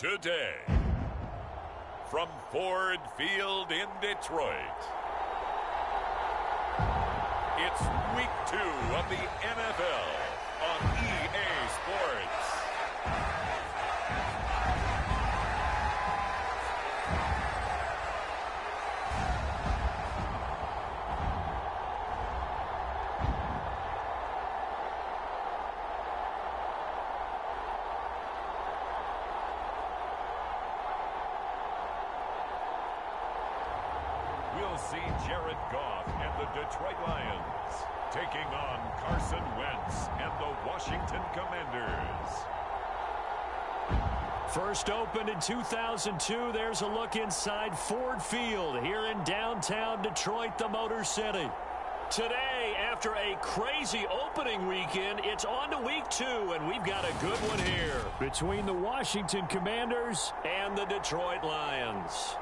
today. From Ford Field in Detroit, it's Week 2 of the NFL on EA Sports. We'll see Jared Goff and the Detroit Lions taking on Carson Wentz and the Washington Commanders. First opened in 2002, there's a look inside Ford Field here in downtown Detroit, the Motor City. Today, after a crazy opening weekend, it's on to Week 2, and we've got a good one here between the Washington Commanders and the Detroit Lions.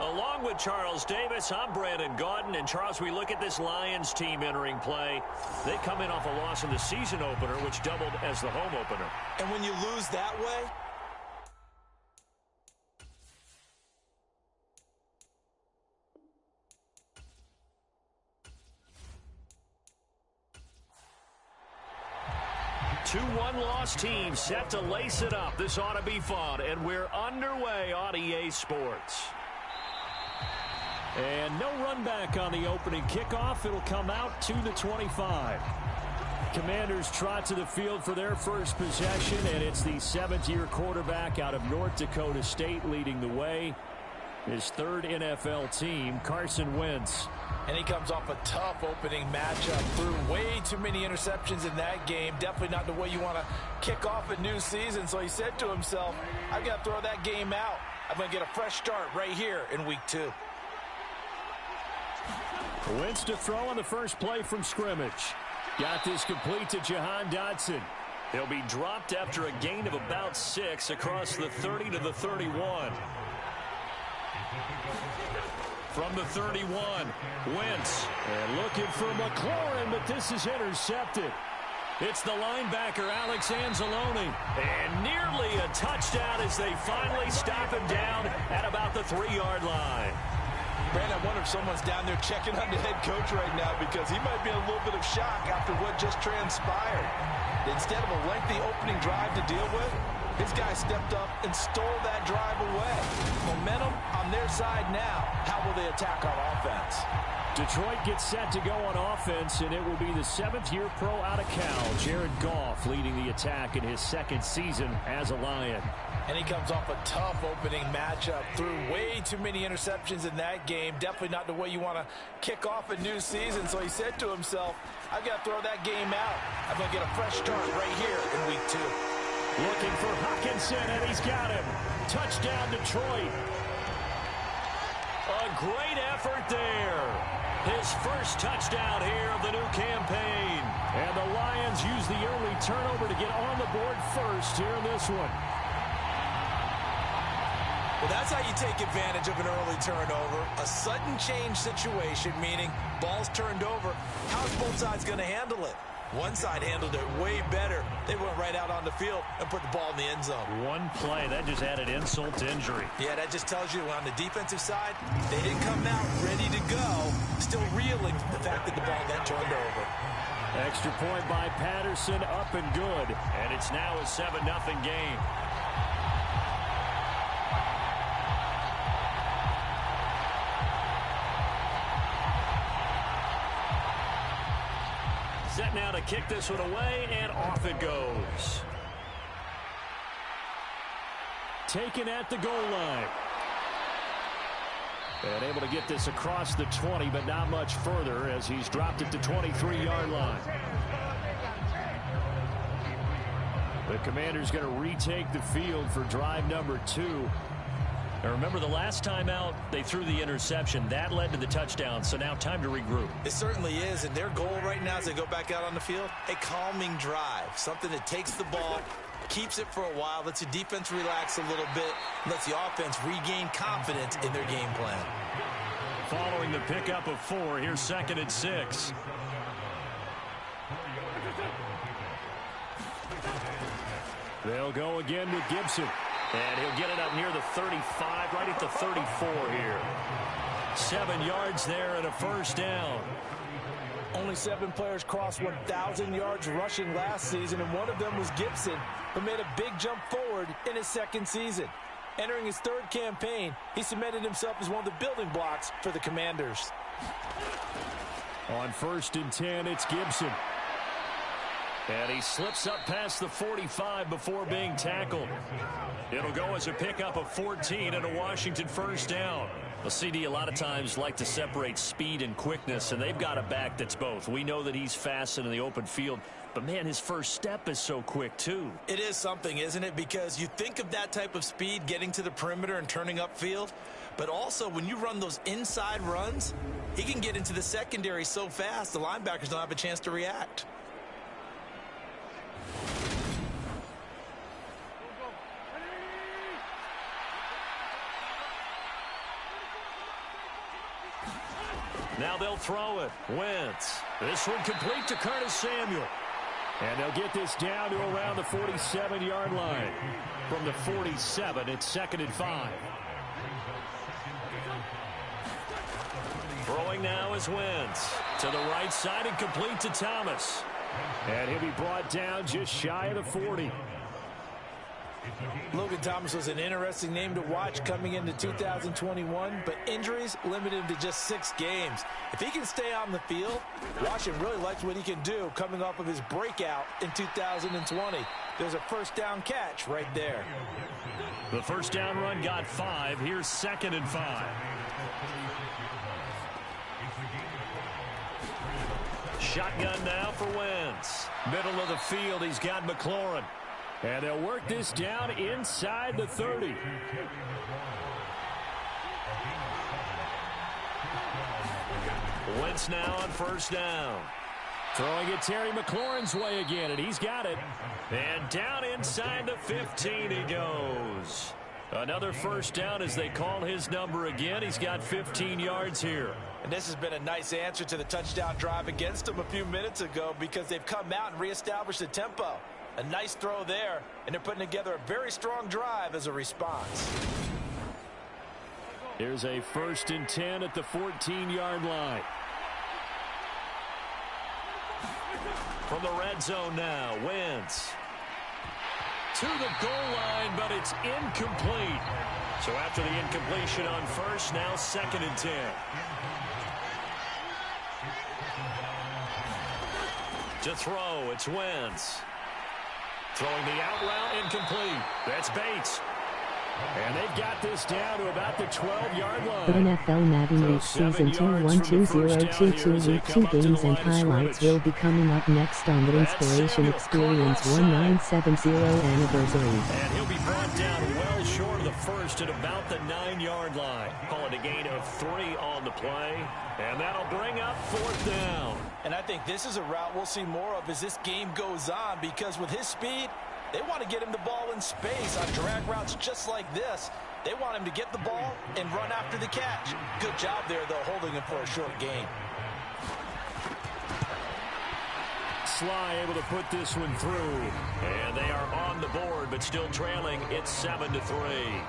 Along with Charles Davis, I'm Brandon Gaudin. And, Charles, we look at this Lions team entering play. They come in off a loss in the season opener, which doubled as the home opener. And when you lose that way, two one-loss teams set to lace it up. This ought to be fun, and we're underway on EA Sports. And no run back on the opening kickoff. It'll come out to the 25. Commanders trot to the field for their first possession, and it's the seventh-year quarterback out of North Dakota State leading the way. His third NFL team, Carson Wentz. and he comes off a tough opening matchup. Threw way too many interceptions in that game. Definitely not the way you want to kick off a new season. So he said to himself, I've got to throw that game out. I'm going to get a fresh start right here in week 2. Wentz to throw on the first play from scrimmage. Got this complete to Jahan Dotson. He'll be dropped after a gain of about 6 across the 30 to the 31. From the 31, Wentz. And looking for McLaurin, but this is intercepted. It's the linebacker, Alex Anzalone. And nearly a touchdown as they finally stop him down at about the 3-yard line. Brandon, I wonder if someone's down there checking on the head coach right now because he might be in a little bit of shock after what just transpired. Instead of a lengthy opening drive to deal with, his guy stepped up and stole that drive away. Momentum on their side now. How will they attack our offense? Detroit gets set to go on offense, and it will be the 7th-year pro out of Cal, Jared Goff, leading the attack in his 2nd season as a Lion. And he comes off a tough opening matchup. Threw way too many interceptions in that game. Definitely not the way you want to kick off a new season. So he said to himself, I've got to throw that game out. I'm going to get a fresh start right here in week 2. Looking for Hockenson, and he's got him. Touchdown, Detroit. A great effort there. His first touchdown here of the new campaign. And the Lions use the early turnover to get on the board first here in this one. Well, that's how you take advantage of an early turnover. A sudden change situation, meaning ball's turned over. How's both sides going to handle it? One side handled it way better. They went right out on the field and put the ball in the end zone. One play, that just added insult to injury. Yeah, that just tells you on the defensive side, they didn't come out ready to go, still reeling from the fact that the ball got turned over. Extra point by Patterson, up and good. And it's now a 7-0 game. Set now to kick this one away, and off it goes. Taken at the goal line. And able to get this across the 20, but not much further as he's dropped it to 23-yard line. The Commander's going to retake the field for drive number 2. Now remember, the last time out, they threw the interception. That led to the touchdown, so now time to regroup. It certainly is, and their goal right now as they go back out on the field, a calming drive, something that takes the ball keeps it for a while, lets the defense relax a little bit, lets the offense regain confidence in their game plan. Following the pickup of 4, here's 2nd and 6. They'll go again with Gibson. And he'll get it up near the 35, right at the 34 here. 7 yards there and a first down. Only 7 players crossed 1,000 yards rushing last season, and one of them was Gibson, who made a big jump forward in his 2nd season. Entering his 3rd campaign, he cemented himself as one of the building blocks for the Commanders. On 1st and 10, it's Gibson. And he slips up past the 45 before being tackled. It'll go as a pickup of 14 and a Washington first down. Well, CD a lot of times like to separate speed and quickness, and they've got a back that's both. We know that he's fast and in the open field, but, man, his first step is so quick, too. It is something, isn't it? Because you think of that type of speed getting to the perimeter and turning upfield, but also when you run those inside runs, he can get into the secondary so fast the linebackers don't have a chance to react. Now they'll throw it. Wentz. This one complete to Curtis Samuel. And they'll get this down to around the 47-yard line. From the 47, it's 2nd and 5. Throwing now is Wentz. To the right side and complete to Thomas. And he'll be brought down just shy of the 40. Logan Thomas was an interesting name to watch coming into 2021, but injuries limited him to just 6 games. If he can stay on the field, Washington really likes what he can do coming off of his breakout in 2020. There's a first down catch right there. The first down run got 5. Here's 2nd and 5. Shotgun now for Wentz. Middle of the field, he's got McLaurin. And they'll work this down inside the 30. Wentz now on first down. Throwing it Terry McLaurin's way again, and he's got it. And down inside the 15 he goes. Another first down as they call his number again. He's got 15 yards here. And this has been a nice answer to the touchdown drive against them a few minutes ago because they've come out and reestablished the tempo. A nice throw there, and they're putting together a very strong drive as a response. Here's a 1st and 10 at the 14-yard line. From the red zone now, Wentz. To the goal line, but it's incomplete. So after the incompletion on first, now 2nd and 10. To throw, it's Wentz. Throwing the out route, incomplete. That's Bates. And they've got this down to about the 12-yard line. NFL Madden Week Season 2-1-2022 Week 2 games and highlights will be coming up next on the Inspiration Experience 1970 anniversary. And he'll be brought down well short of the first at about the 9-yard line. Calling a gain of 3 on the play. And that'll bring up 4th down. And I think this is a route we'll see more of as this game goes on because with his speed, they want to get him the ball in space on drag routes just like this. They want him to get the ball and run after the catch. Good job there, though, holding him for a short gain. Sly able to put this one through. And they are on the board, but still trailing. It's 7-3.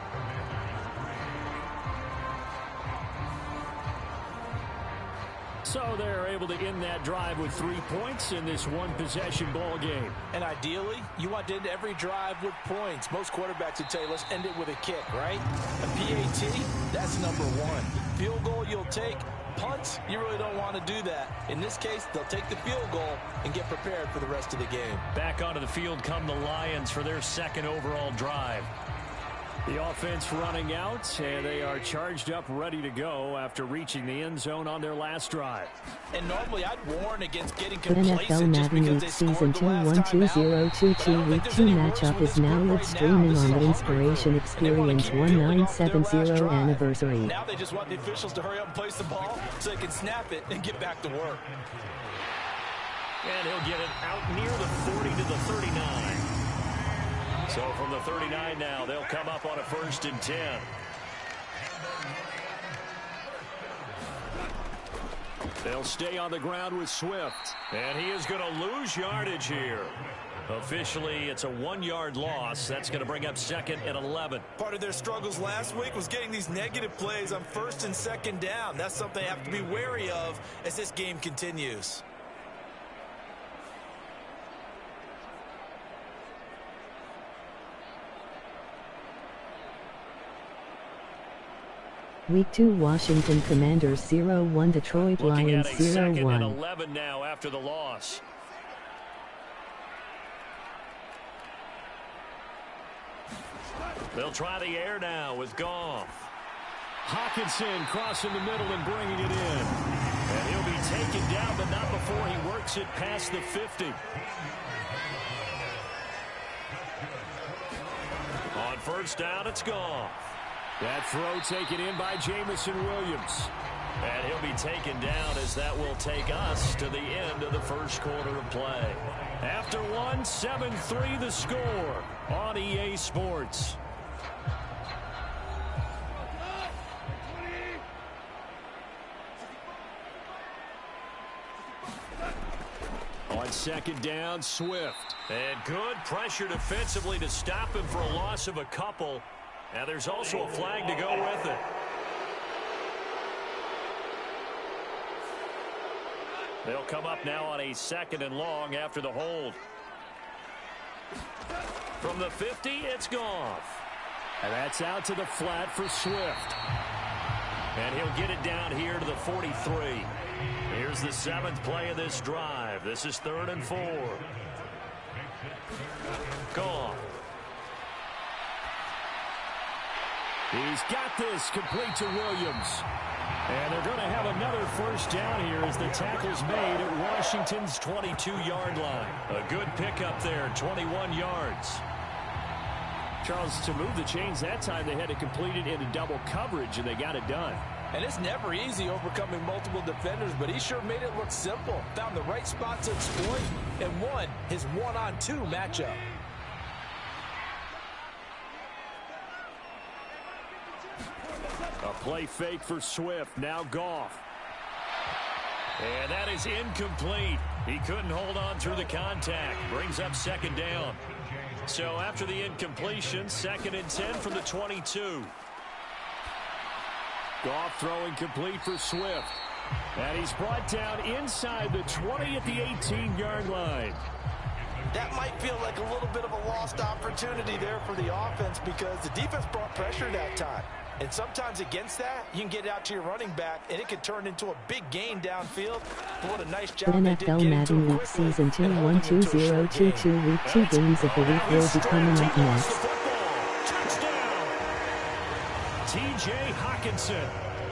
So they're able to end that drive with 3 points in this one-possession ball game. And ideally, you want to end every drive with points. Most quarterbacks would tell you, let's end it with a kick, right? A PAT, that's number 1. Field goal you'll take. Punts, you really don't want to do that. In this case, they'll take the field goal and get prepared for the rest of the game. Back onto the field come the Lions for their 2nd overall drive. The offense running out, and they are charged up, ready to go after reaching the end zone on their last drive. And normally I'd warn against getting The complacent NFL just Madden because Week they Season scored the last time out. 2-1-2022 Week 2 matchup is now live streaming on the Inspiration Experience 1970 anniversary. Now they just want the officials to hurry up and place the ball so they can snap it and get back to work. And he'll get it out near the 40 to the 39. So from the 39 now, they'll come up on a 1st and 10. They'll stay on the ground with Swift. And he is going to lose yardage here. Officially, it's a 1-yard loss. That's going to bring up 2nd and 11. Part of their struggles last week was getting these negative plays on 1st and 2nd down. That's something they have to be wary of as this game continues. Week 2 Washington Commanders 0-1 Detroit Lions 0-1. 2nd and 11 now after the loss. They'll try the air now with Goff. Hawkinson crossing the middle and bringing it in. And he'll be taken down, but not before he works it past the 50. On 1st down, it's Goff. That throw taken in by Jamison Williams. And he'll be taken down as that will take us to the end of the 1st quarter of play. After 1, 7-3 the score on EA Sports. On 2nd down, Swift. And good pressure defensively to stop him for a loss of a couple. And there's also a flag to go with it. They'll come up now on a 2nd and long after the hold. From the 50, it's Goff. And that's out to the flat for Swift. And he'll get it down here to the 43. Here's the 7th play of this drive. This is 3rd and 4. Goff. He's got this complete to Williams. And they're going to have another 1st down here as the tackle's made at Washington's 22-yard line. A good pickup there, 21 yards. Charles, to move the chains that time, they had to complete it into double coverage, and they got it done. And it's never easy overcoming multiple defenders, but he sure made it look simple. Found the right spot to exploit and won his 1-on-2 matchup. A play fake for Swift. Now Goff. And that is incomplete. He couldn't hold on through the contact. Brings up 2nd down. So after the incompletion, 2nd and 10 from the 22. Goff throwing complete for Swift. And he's brought down inside the 20 at the 18-yard line. That might feel like a little bit of a lost opportunity there for the offense because the defense brought pressure that time. And sometimes against that, you can get out to your running back, and it can turn into a big gain downfield. What a nice job they did NFL Madden Week Season 2 1-2-0-2-2 Week 2 games of the week will be coming up next. Touchdown! T.J. Hawkinson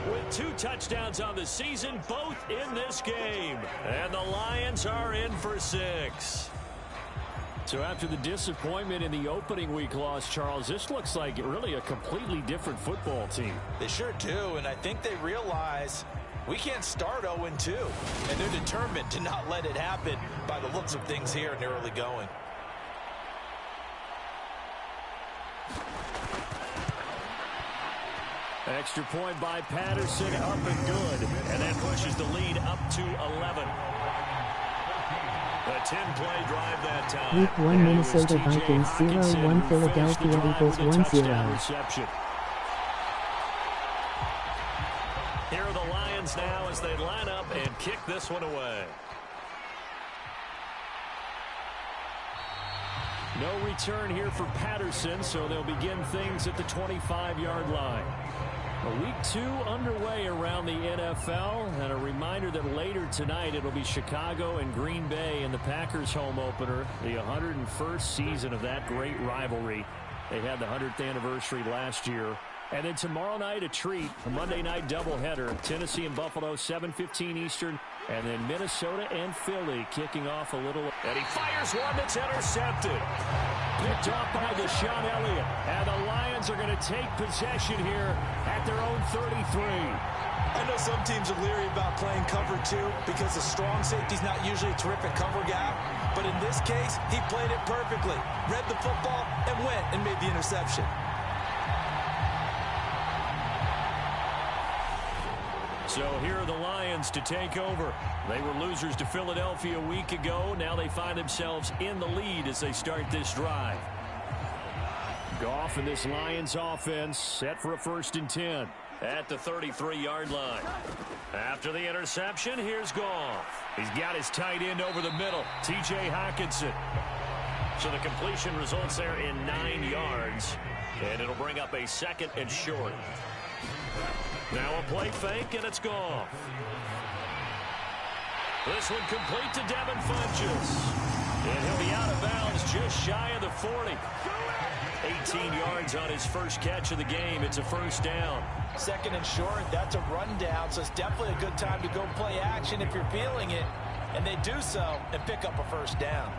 with 2 touchdowns on the season, both in this game. And the Lions are in for 6. So after the disappointment in the opening week loss, Charles, this looks like really a completely different football team. They sure do, and I think they realize we can't start 0-2, and they're determined to not let it happen by the looks of things here in the early going. Extra point by Patterson, up and good, and that pushes the lead up to 11. A 10-play drive that time. Week 1 Minnesota Vikings 0-1 Philadelphia Eagles 1-0. Here are the Lions now as they line up and kick this one away. No return here for Patterson, so they'll begin things at the 25-yard line. Week 2 underway around the NFL, and a reminder that later tonight it'll be Chicago and Green Bay in the Packers home opener, the 101st season of that great rivalry. They had the 100th anniversary last year. And then tomorrow night, a treat, a Monday night doubleheader, Tennessee and Buffalo, 7:15 Eastern, and then Minnesota and Philly kicking off a little. And he fires one that's intercepted. Picked off by Deshaun Elliott. And the Lions are going to take possession here at their own 33. I know some teams are leery about playing cover 2 because the strong safety's not usually a terrific cover guy. But in this case, he played it perfectly. Read the football and went and made the interception. So here are the Lions to take over. They were losers to Philadelphia a week ago. Now they find themselves in the lead as they start this drive. Goff and this Lions offense set for a 1st and 10 at the 33-yard line. After the interception, here's Goff. He's got his tight end over the middle, T.J. Hockenson. So the completion results there in 9 yards, and it'll bring up a 2nd and short. Now a play fake, and it's Goff. This one complete to Devin Funchess. And he'll be out of bounds just shy of the 40. 18 yards on his first catch of the game. It's a 1st down. 2nd and short, that's a rundown, so it's definitely a good time to go play action if you're feeling it. And they do so and pick up a 1st down.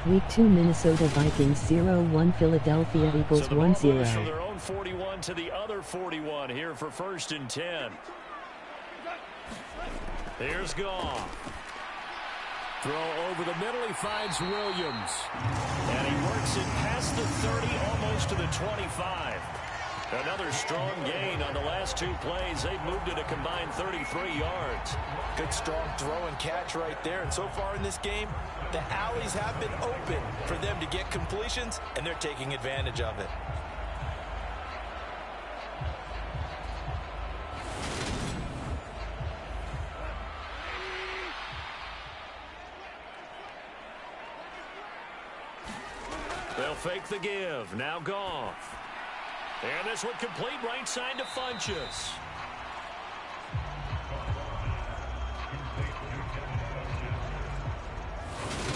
Week 2 Minnesota Vikings 0-1 Philadelphia Eagles 1-0. From their own 41 to the other 41 here for 1st and 10. Here's Goff. Throw over the middle. He finds Williams. And he works it past the 30, almost to the 25. Another strong gain on the last 2 plays. They've moved it a combined 33 yards. Good strong throw and catch right there. And so far in this game, the alleys have been open for them to get completions, and they're taking advantage of it. They'll fake the give. Now Goff. And this one complete right side to Funchess.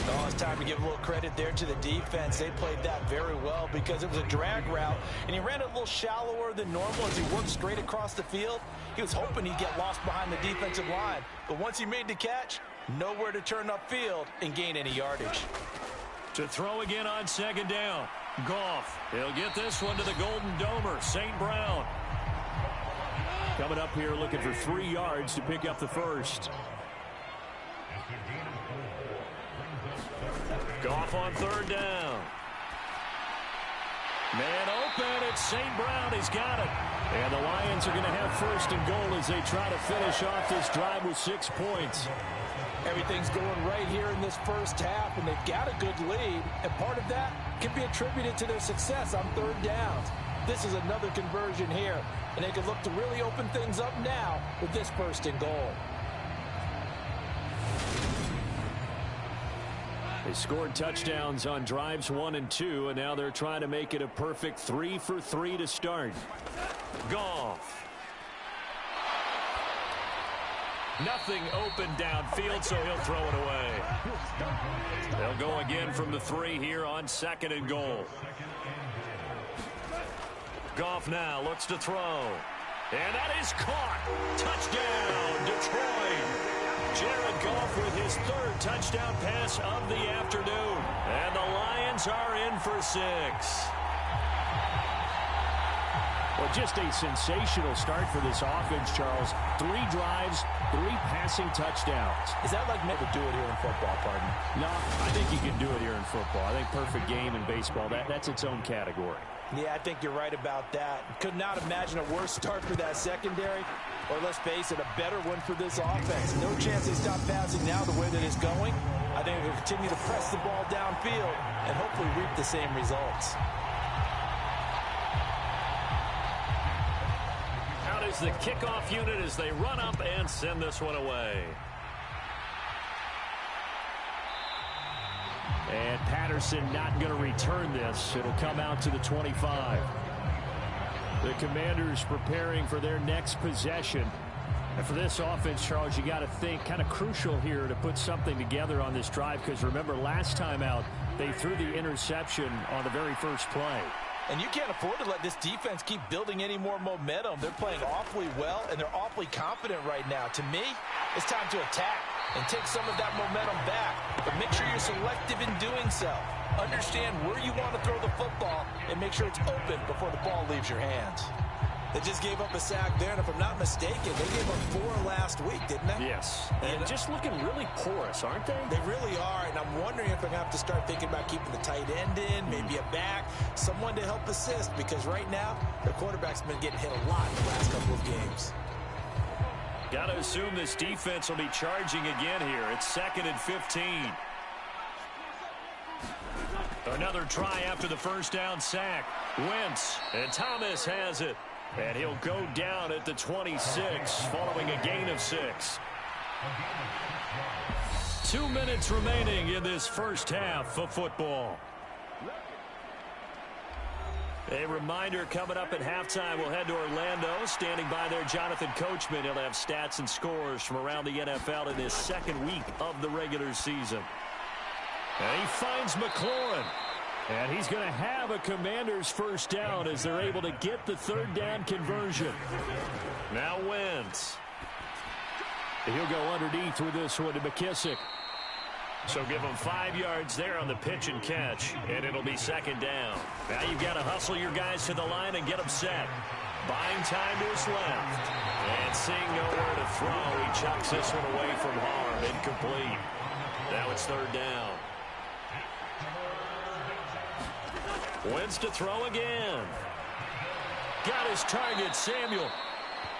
Oh, it's time to give a little credit there to the defense. They played that very well because it was a drag route, and he ran it a little shallower than normal as he worked straight across the field. He was hoping he'd get lost behind the defensive line, but once he made the catch, nowhere to turn upfield and gain any yardage. To throw again on 2nd down. Goff. He'll get this one to the Golden Domer, St. Brown. Coming up here looking for 3 yards to pick up the 1st. Goff on 3rd down. Man open, it's St. Brown. He's got it. And the Lions are going to have 1st and goal as they try to finish off this drive with 6 points. Everything's going right here in this first half, and they've got a good lead, and part of that can be attributed to their success on 3rd downs. This is another conversion here, and they can look to really open things up now with this 1st and goal. They scored touchdowns on drives 1 and 2, and now they're trying to make it a perfect 3 for 3 to start. Goff. Nothing open downfield, so he'll throw it away. They'll go again from the 3 here on 2nd and goal. Goff now looks to throw. And that is caught. Touchdown, Detroit. Jared Goff with his 3rd touchdown pass of the afternoon. And the Lions are in for 6. Well, just a sensational start for this offense, Charles. 3 drives, 3 passing touchdowns. Is that like never do it here in football, pardon? No, I think you can do it here in football. I think perfect game in baseball, that's its own category. Yeah, I think you're right about that. Could not imagine a worse start for that secondary, or let's face it, a better one for this offense. No chance they stop passing now the way that it's going. I think they'll continue to press the ball downfield and hopefully reap the same results. Out is the kickoff unit as they run up and send this one away. And Patterson not going to return this. It'll come out to the 25. The Commanders preparing for their next possession. And for this offense, Charles, you got to think kind of crucial here to put something together on this drive, because remember last time out they threw the interception on the very first play. And you can't afford to let this defense keep building any more momentum. They're playing awfully well, and they're awfully confident right now. To me, it's time to attack and take some of that momentum back. But make sure you're selective in doing so. Understand where you want to throw the football and make sure it's open before the ball leaves your hands. They just gave up a sack there, and if I'm not mistaken, they gave up 4 last week, didn't they? Yes, and just looking really porous, aren't they? They really are, and I'm wondering if I'm going to have to start thinking about keeping the tight end in, maybe a back, someone to help assist, because right now, their quarterback's been getting hit a lot in the last couple of games. Got to assume this defense will be charging again here. It's 2nd and 15. Another try after the first down sack. Wentz, and Thomas has it. And he'll go down at the 26 following a gain of 6. 2 minutes remaining in this first half of football. A reminder coming up at halftime, we'll head to Orlando. Standing by there, Jonathan Coachman. He'll have stats and scores from around the NFL in his 2nd week of the regular season. And he finds McLaurin. And he's going to have a Commanders first down as they're able to get the 3rd down conversion. Now Wentz. He'll go underneath with this one to McKissick. So give him 5 yards there on the pitch and catch, and it'll be 2nd down. Now you've got to hustle your guys to the line and get them set. Buying time to his left. And seeing nowhere to throw, he chucks this one away from harm. Incomplete. Now it's 3rd down. Wentz to throw again. Got his target, Samuel.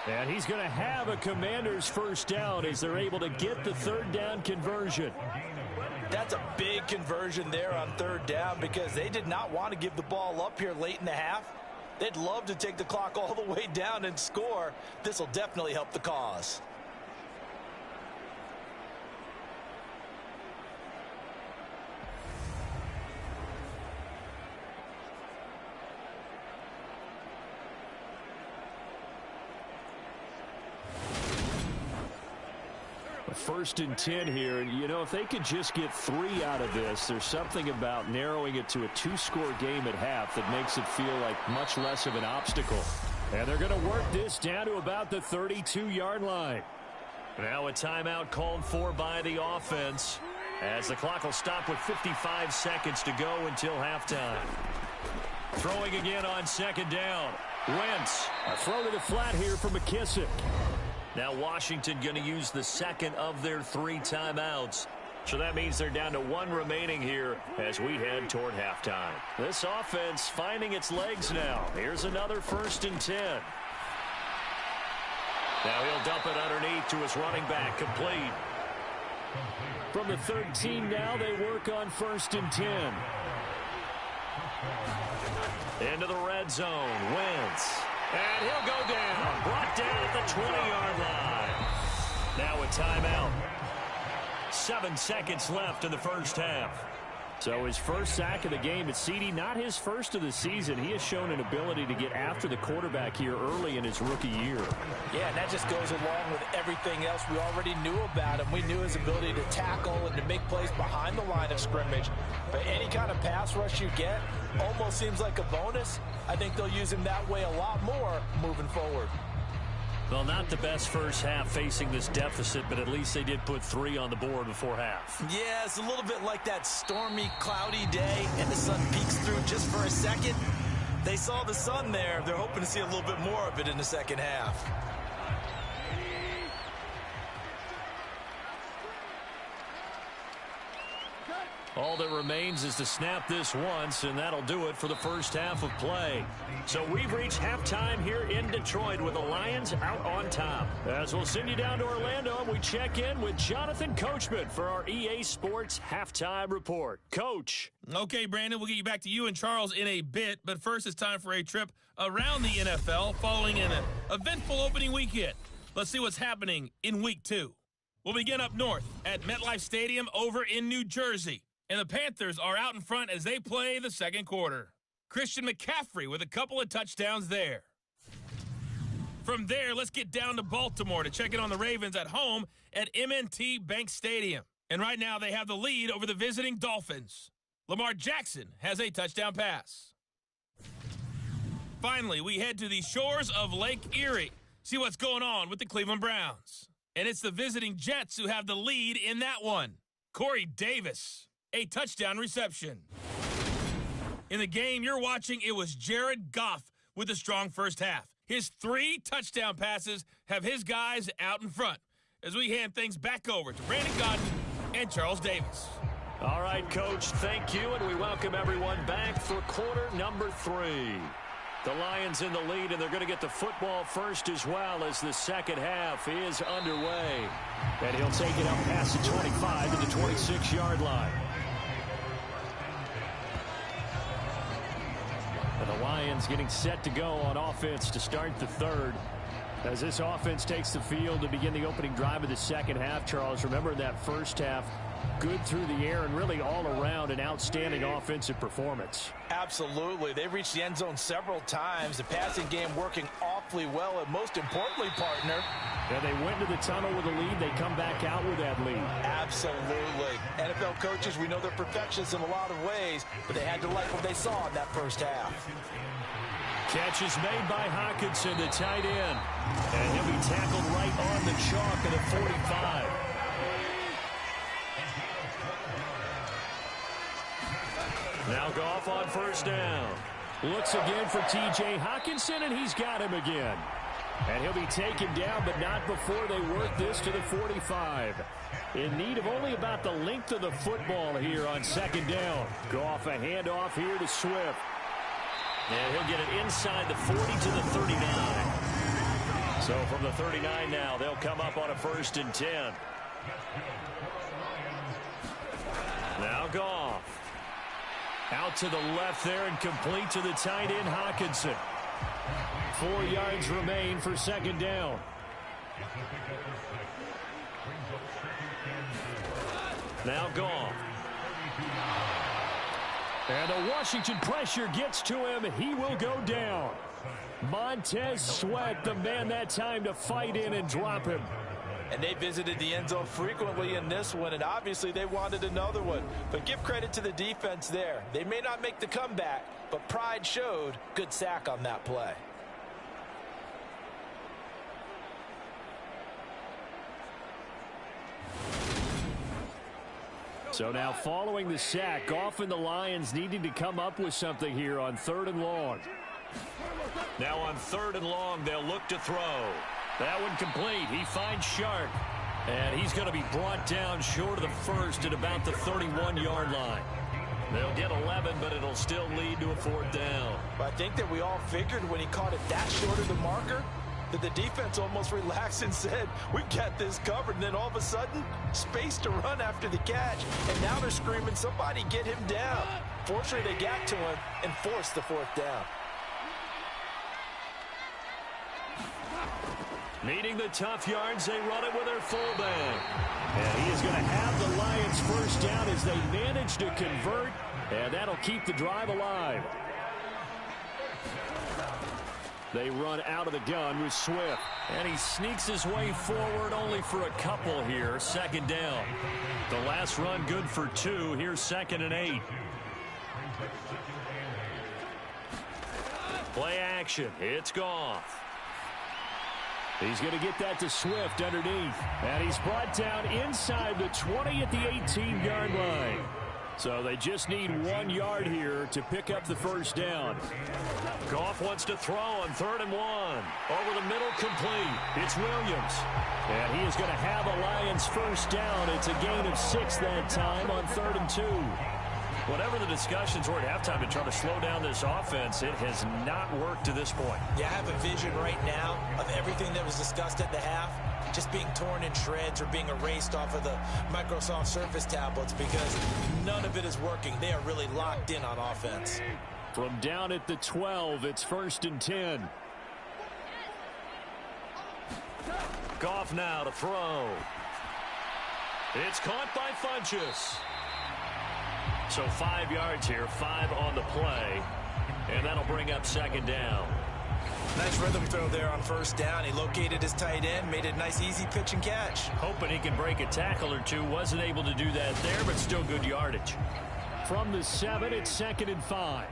And he's going to have a Commanders first down as they're able to get the 3rd down conversion. That's a big conversion there on 3rd down because they did not want to give the ball up here late in the half. They'd love to take the clock all the way down and score. This will definitely help the cause. First and 10 here. You know, if they could just get 3 out of this, there's something about narrowing it to a 2-score game at half that makes it feel like much less of an obstacle. And they're going to work this down to about the 32-yard line. Now a timeout called for by the offense as the clock will stop with 55 seconds to go until halftime. Throwing again on 2nd down. Wentz, a throw to the flat here for McKissick. Now Washington going to use the 2nd of their 3 timeouts. So that means they're down to 1 remaining here as we head toward halftime. This offense finding its legs now. Here's another 1st and 10. Now he'll dump it underneath to his running back, complete. From the 13 now, they work on 1st and 10. Into the red zone, Wentz. And he'll go down, brought down at the 20-yard line. Now a timeout. 7 seconds left in the first half. So his first sack of the game at CD, not his first of the season. He has shown an ability to get after the quarterback here early in his rookie year. Yeah, and that just goes along with everything else we already knew about him. We knew his ability to tackle and to make plays behind the line of scrimmage. But any kind of pass rush you get almost seems like a bonus. I think they'll use him that way a lot more moving forward. Well, not the best first half facing this deficit, but at least they did put 3 on the board before half. Yeah, it's a little bit like that stormy, cloudy day, and the sun peeks through just for a second. They saw the sun there. They're hoping to see a little bit more of it in the second half. All that remains is to snap this once, and that'll do it for the first half of play. So we've reached halftime here in Detroit with the Lions out on top. As we'll send you down to Orlando, and we check in with Jonathan Coachman for our EA Sports Halftime Report. Coach. Okay, Brandon, we'll get you back to you and Charles in a bit, but first it's time for a trip around the NFL following an eventful opening weekend. Let's see what's happening in Week 2. We'll begin up north at MetLife Stadium over in New Jersey. And the Panthers are out in front as they play the second quarter. Christian McCaffrey with a couple of touchdowns there. From there, let's get down to Baltimore to check in on the Ravens at home at M&T Bank Stadium. And right now they have the lead over the visiting Dolphins. Lamar Jackson has a touchdown pass. Finally, we head to the shores of Lake Erie. See what's going on with the Cleveland Browns. And it's the visiting Jets who have the lead in that one. Corey Davis, a touchdown reception. In the game you're watching, it was Jared Goff with a strong first half. His 3 touchdown passes have his guys out in front. As we hand things back over to Brandon Godden and Charles Davis. All right, Coach, thank you, and we welcome everyone back for quarter number 3. The Lions in the lead, and they're going to get the football first as well as the second half is underway. And he'll take it up past the 25 to the 26-yard line. And the Lions getting set to go on offense to start the third. As this offense takes the field to begin the opening drive of the second half, Charles, remember that first half, good through the air and really all around an outstanding offensive performance. Absolutely. They've reached the end zone several times. The passing game working awfully well, and most importantly, partner. Yeah, they went to the tunnel with a lead. They come back out with that lead. Absolutely. NFL coaches, we know they're perfectionists in a lot of ways, but they had to like what they saw in that first half. Catch is made by Hockenson, the tight end. And he'll be tackled right on the chalk at the 45. Now Goff on first down. Looks again for T.J. Hockenson, and he's got him again. And he'll be taken down, but not before they work this to the 45. In need of only about the length of the football here on second down. Goff a handoff here to Swift. And he'll get it inside the 40 to the 39. So from the 39 now, they'll come up on a 1st and 10. Now Goff. Out to the left there and complete to the tight end, Hockenson. 4 yards remain for second down. Now Goff. And the Washington pressure gets to him. He will go down. Montez Sweat, the man that time to fight in and drop him. And they visited the end zone frequently in this one, and obviously they wanted another one. But give credit to the defense there. They may not make the comeback, but pride showed. Good sack on that play. So now following the sack, Goff and the Lions needing to come up with something here on 3rd and long. Now on 3rd and long, they'll look to throw. That one complete. He finds Shark. And he's going to be brought down short of the first at about the 31-yard line. They'll get 11, but it'll still lead to a 4th down. But I think that we all figured when he caught it that short of the marker, that the defense almost relaxed and said, we've got this covered. And then all of a sudden, space to run after the catch. And now they're screaming, somebody get him down. Fortunately, they got to him and forced the 4th down. Needing the tough yards, they run it with their fullback. And he is going to have the Lions first down as they manage to convert. And that'll keep the drive alive. They run out of the gun with Swift. And he sneaks his way forward only for a couple here. 2nd down. The last run good for 2. Here's 2nd and 8. Play action. It's Goff. He's going to get that to Swift underneath. And he's brought down inside the 20 at the 18-yard line. So they just need 1 yard here to pick up the first down. Goff wants to throw on 3rd and 1. Over the middle, complete. It's Williams. And he is going to have a Lions first down. It's a gain of 6 that time on 3rd and 2. Whatever the discussions were at halftime to try to slow down this offense, it has not worked to this point. Yeah, I have a vision right now of everything that was discussed at the half just being torn in shreds or being erased off of the Microsoft Surface tablets because none of it is working. They are really locked in on offense. From down at the 12, it's 1st and 10. Goff now to throw. It's caught by Funchess. So 5 yards here, 5 on the play. And that'll bring up 2nd down. Nice rhythm throw there on 1st down. He located his tight end, made a nice easy pitch and catch. Hoping he can break a tackle or two. Wasn't able to do that there, but still good yardage. From the 7, it's 2nd and 5.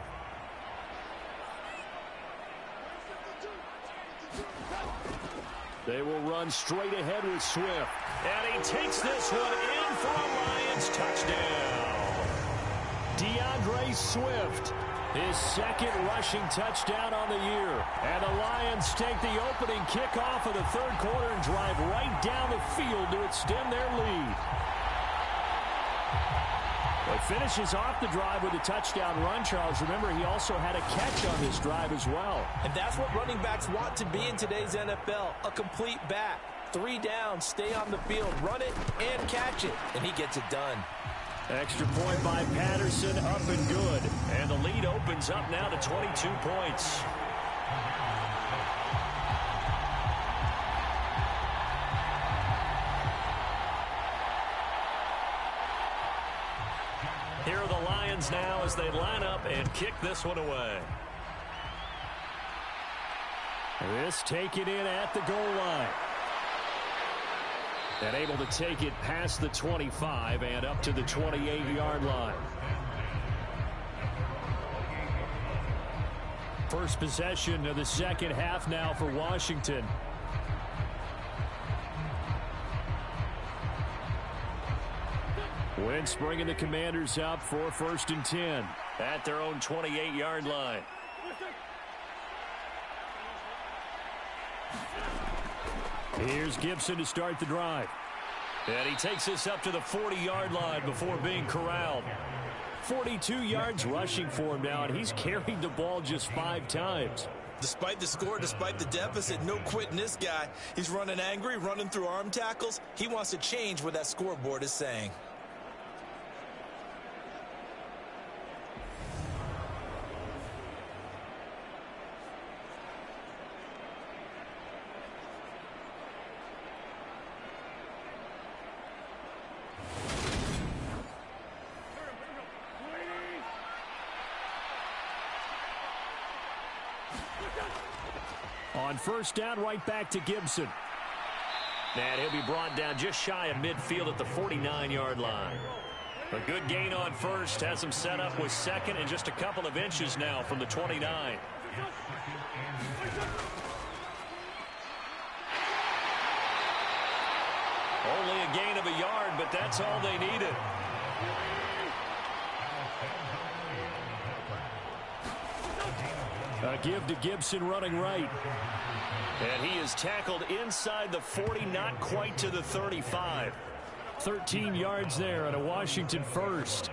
They will run straight ahead with Swift. And he takes this one in for a Lions touchdown. DeAndre Swift His second rushing touchdown on the year. And the Lions take the opening kickoff of the third quarter and drive right down the field to extend their lead. But finishes off the drive with a touchdown run, Charles. Remember, he also had a catch on this drive as well. And that's what running backs want to be in today's NFL, a complete back. 3 downs, stay on the field, run it, and catch it. And he gets it done. Extra point by Patterson, up and good. And the lead opens up now to 22 points. Here are the Lions now as they line up and kick this one away. This taken in at the goal line. And able to take it past the 25 and up to the 28-yard line. First possession of the second half now for Washington. Wentz bringing the Commanders up for 1st and 10 at their own 28-yard line. Here's Gibson to start the drive. And he takes us up to the 40-yard line before being corralled. 42 yards rushing for him now, and he's carried the ball just 5 times. Despite the score, despite the deficit, no quitting this guy. He's running angry, running through arm tackles. He wants to change what that scoreboard is saying. On first down, right back to Gibson. And he'll be brought down just shy of midfield at the 49-yard line. A good gain on first, has him set up with second and just a couple of inches now from the 29. Only a gain of a yard, but that's all they needed. A give to Gibson running right. And he is tackled inside the 40, not quite to the 35. 13 yards there and a Washington first.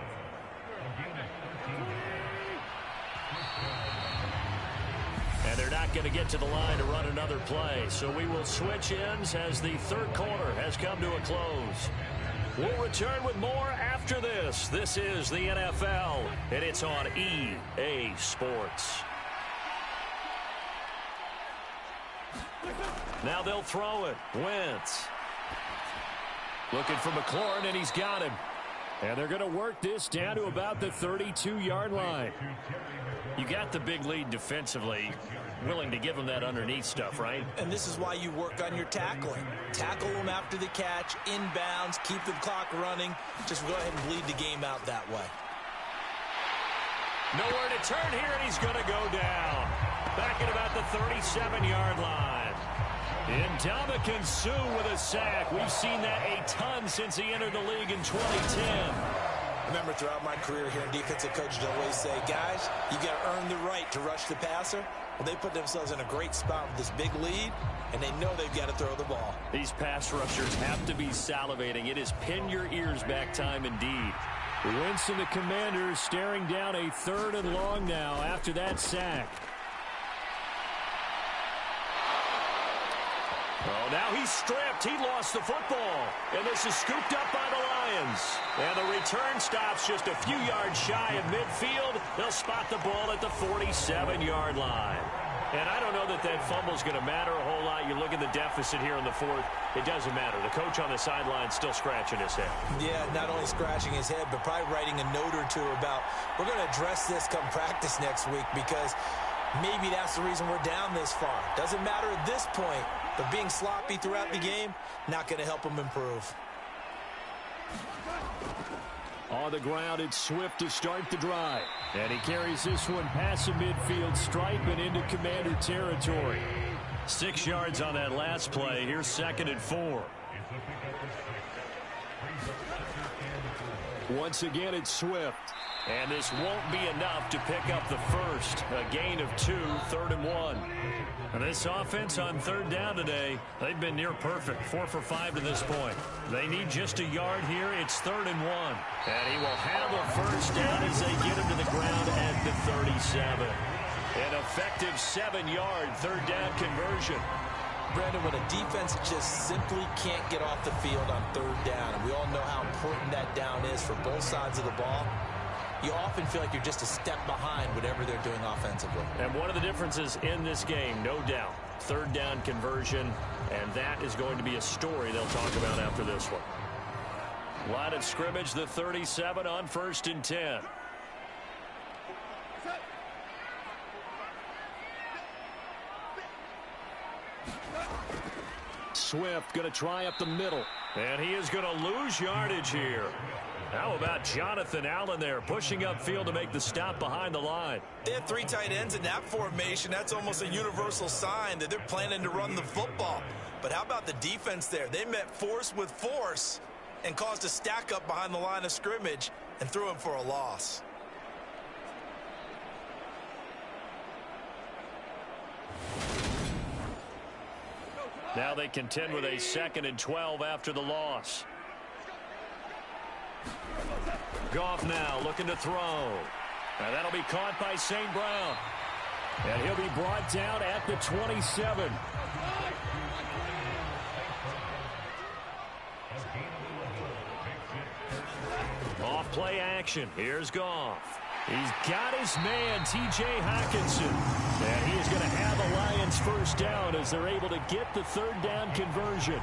And they're not going to get to the line to run another play. So we will switch ends as the third quarter has come to a close. We'll return with more after this. This is the NFL, and it's on EA Sports. Now they'll throw it. Wentz. Looking for McLaurin, and he's got him. And they're going to work this down to about the 32-yard line. You got the big lead defensively. Willing to give them that underneath stuff, right? And this is why you work on your tackling. Tackle them after the catch, inbounds, keep the clock running. Just go ahead and bleed the game out that way. Nowhere to turn here, and he's going to go down. Back at about the 37-yard line. Ndamukong Suh with a sack. We've seen that a ton since he entered the league in 2010. Remember, throughout my career here in defensive coaches always say, guys, you got to earn the right to rush the passer. Well, they put themselves in a great spot with this big lead, and they know they've got to throw the ball. These pass rushers have to be salivating. It is pin your ears back time indeed. Wentz and the Commanders staring down a 3rd and long now after that sack. Oh, now he's stripped. He lost the football. And this is scooped up by the Lions. And the return stops just a few yards shy of midfield. They'll spot the ball at the 47-yard line. And I don't know that that fumble is going to matter a whole lot. You look at the deficit here in the 4th. It doesn't matter. The coach on the sideline still scratching his head. Yeah, not only scratching his head, but probably writing a note or two about, we're going to address this come practice next week because maybe that's the reason we're down this far. Doesn't matter at this point. But being sloppy throughout the game, not going to help him improve. On the ground, it's Swift to start the drive. And he carries this one past the midfield stripe and into Commander territory. 6 yards on that last play. Here's 2nd and 4. Once again, it's Swift. And this won't be enough to pick up the first. A gain of 2, 3rd and 1. And this offense on 3rd down today, they've been near perfect. 4 for 5 to this point. They need just a yard here. It's 3rd and 1. And he will have a first down as they get him to the ground at the 37. An effective 7-yard 3rd down conversion. Brandon, when a defense just simply can't get off the field on 3rd down, and we all know how important that down is for both sides of the ball, you often feel like you're just a step behind whatever they're doing offensively. And one of the differences in this game, no doubt, 3rd down conversion, and that is going to be a story they'll talk about after this one. Line of scrimmage, the 37 on 1st and 10. Swift going to try up the middle, and he is going to lose yardage here. How about Jonathan Allen there pushing upfield to make the stop behind the line? They have 3 tight ends in that formation. That's almost a universal sign that they're planning to run the football. But how about the defense there? They met force with force and caused a stack up behind the line of scrimmage and threw him for a loss. Now they contend with a 2nd and 12 after the loss. Goff now looking to throw. And that'll be caught by St. Brown. And he'll be brought down at the 27. Off play action. Here's Goff. He's got his man, T.J. Hockenson. And he is going to have the Lions first down as they're able to get the 3rd down conversion.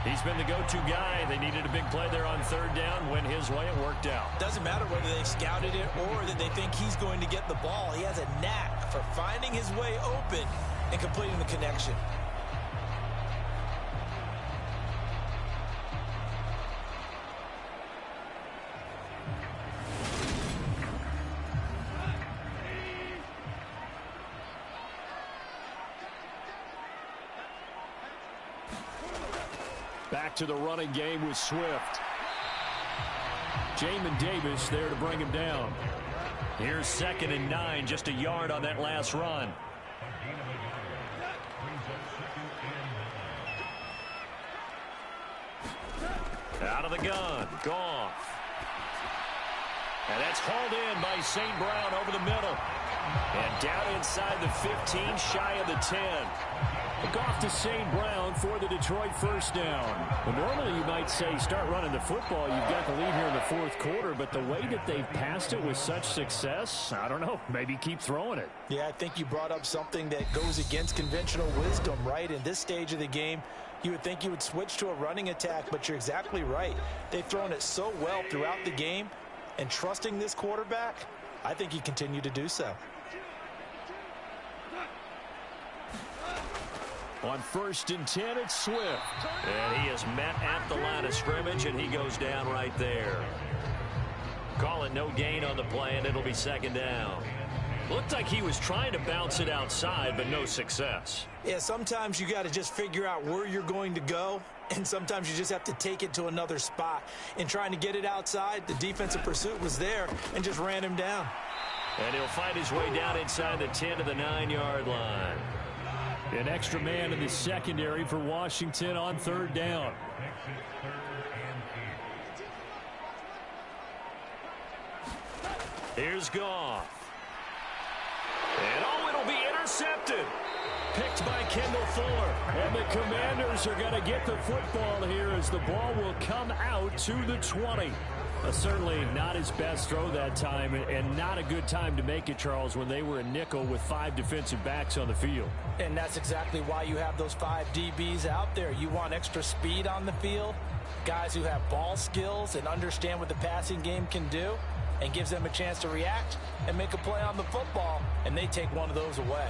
He's been the go-to guy. They needed a big play there on 3rd down. Went his way. It worked out. Doesn't matter whether they scouted it or that they think he's going to get the ball. He has a knack for finding his way open and completing the connection. Back to the running game with Swift. Jamin Davis there to bring him down. Here's 2nd and 9, just a yard on that last run. Out of the gun, Goff. And that's hauled in by St. Brown over the middle. And down inside the 15, shy of the 10. Goff to St. Brown for the Detroit first down. Well, normally you might say start running the football. You've got the lead here in the 4th quarter, but the way that they've passed it with such success, I don't know, maybe keep throwing it. Yeah, I think you brought up something that goes against conventional wisdom, right? In this stage of the game, you would think you would switch to a running attack, but you're exactly right. They've thrown it so well throughout the game, and trusting this quarterback, I think he continued to do so. On 1st and 10, it's Swift. And he is met at the line of scrimmage, and he goes down right there. Calling no gain on the play, and it'll be 2nd down. Looked like he was trying to bounce it outside, but no success. Yeah, sometimes you got to just figure out where you're going to go, and sometimes you just have to take it to another spot. In trying to get it outside, the defensive pursuit was there and just ran him down. And he'll find his way down inside the 10 to the 9-yard line. An extra man in the secondary for Washington on 3rd down. Here's Goff. And it'll be intercepted. Picked by Kendall Fuller. And the Commanders are going to get the football here as the ball will come out to the 20. Certainly not his best throw that time, and not a good time to make it, Charles, when they were a nickel with 5 defensive backs on the field. And that's exactly why you have those 5 DBs out there. You want extra speed on the field, guys who have ball skills and understand what the passing game can do, and gives them a chance to react and make a play on the football, and they take one of those away.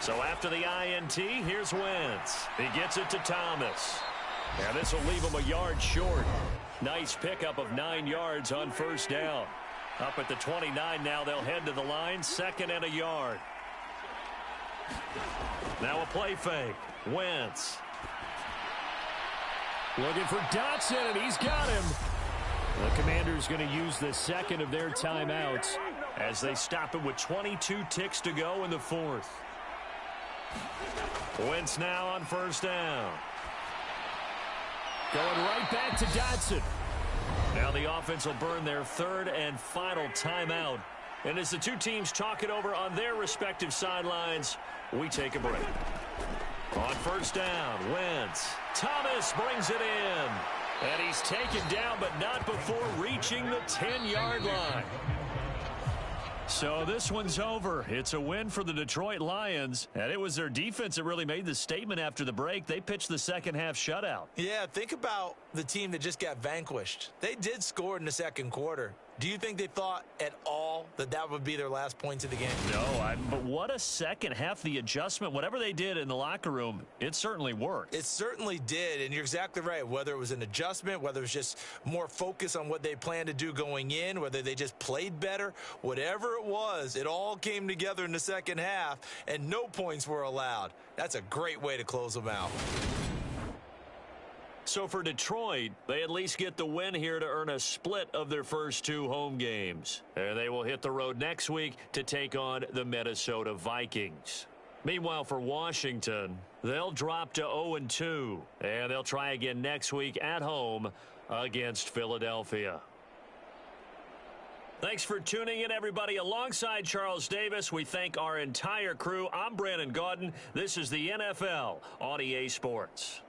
So after the INT, here's Wentz. He gets it to Thomas. And this will leave him a yard short. Nice pickup of 9 yards on 1st down. Up at the 29 now, they'll head to the line, 2nd and a yard. Now a play fake. Wentz. Looking for Dotson, and he's got him. The Commanders going to use the second of their timeouts as they stop it with 22 ticks to go in the fourth. Wentz now on first down. Going right back to Dotson. Now the offense will burn their third and final timeout. And as the two teams talk it over on their respective sidelines, we take a break. On first down, Wentz. Thomas brings it in. And he's taken down, but not before reaching the 10-yard line. So this one's over. It's a win for the Detroit Lions, and it was their defense that really made the statement after the break. They pitched the second half shutout. Yeah, think about the team that just got vanquished. They did score in the second quarter. Do you think they thought at all that that would be their last points of the game? No, but what a second half. The adjustment, whatever they did in the locker room, it certainly worked. It certainly did, and you're exactly right. Whether it was an adjustment, whether it was just more focus on what they planned to do going in, whether they just played better, whatever it was, it all came together in the second half, and no points were allowed. That's a great way to close them out. So for Detroit, they at least get the win here to earn a split of their first two home games. And they will hit the road next week to take on the Minnesota Vikings. Meanwhile, for Washington, they'll drop to 0-2, and they'll try again next week at home against Philadelphia. Thanks for tuning in, everybody. Alongside Charles Davis, we thank our entire crew. I'm Brandon Gaudin. This is the NFL on EA Sports.